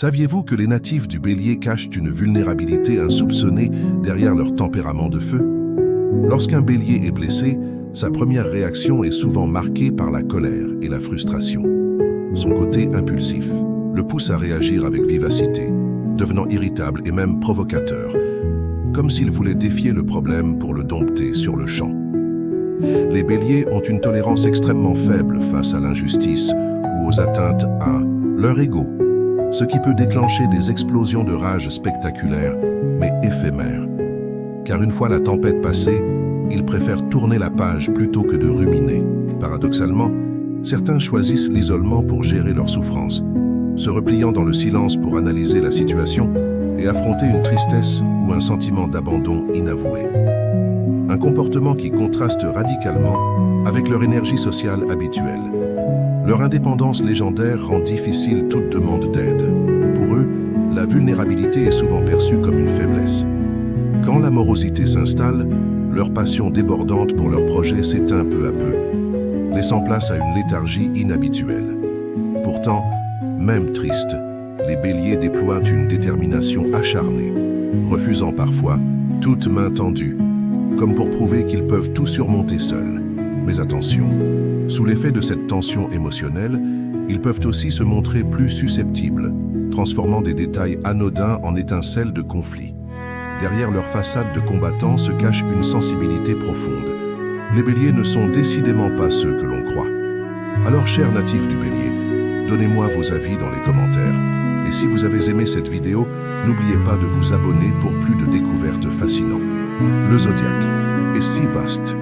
Saviez-vous que les natifs du Bélier cachent une vulnérabilité insoupçonnée derrière leur tempérament de feu? Lorsqu'un Bélier est blessé, sa première réaction est souvent marquée par la colère et la frustration. Son côté impulsif le pousse à réagir avec vivacité, devenant irritable et même provocateur, comme s'il voulait défier le problème pour le dompter sur le champ. Les Béliers ont une tolérance extrêmement faible face à l'injustice ou aux atteintes à leur ego, ce qui peut déclencher des explosions de rage spectaculaires, mais éphémères. Car une fois la tempête passée, ils préfèrent tourner la page plutôt que de ruminer. Paradoxalement, certains choisissent l'isolement pour gérer leur souffrance, se repliant dans le silence pour analyser la situation et affronter une tristesse ou un sentiment d'abandon inavoué. Un comportement qui contraste radicalement avec leur énergie sociale habituelle. Leur indépendance légendaire rend difficile toute demande d'aide. Pour eux, la vulnérabilité est souvent perçue comme une faiblesse. Quand la morosité s'installe, leur passion débordante pour leur projet s'éteint peu à peu, laissant place à une léthargie inhabituelle. Pourtant, même tristes, les Béliers déploient une détermination acharnée, refusant parfois toute main tendue, comme pour prouver qu'ils peuvent tout surmonter seuls. Mais attention, sous l'effet de cette tension émotionnelle, ils peuvent aussi se montrer plus susceptibles, transformant des détails anodins en étincelles de conflit. Derrière leur façade de combattants se cache une sensibilité profonde. Les Béliers ne sont décidément pas ceux que l'on croit. Alors, chers natifs du Bélier, donnez-moi vos avis dans les commentaires. Et si vous avez aimé cette vidéo, n'oubliez pas de vous abonner pour plus de découvertes fascinantes. Le zodiaque est si vaste.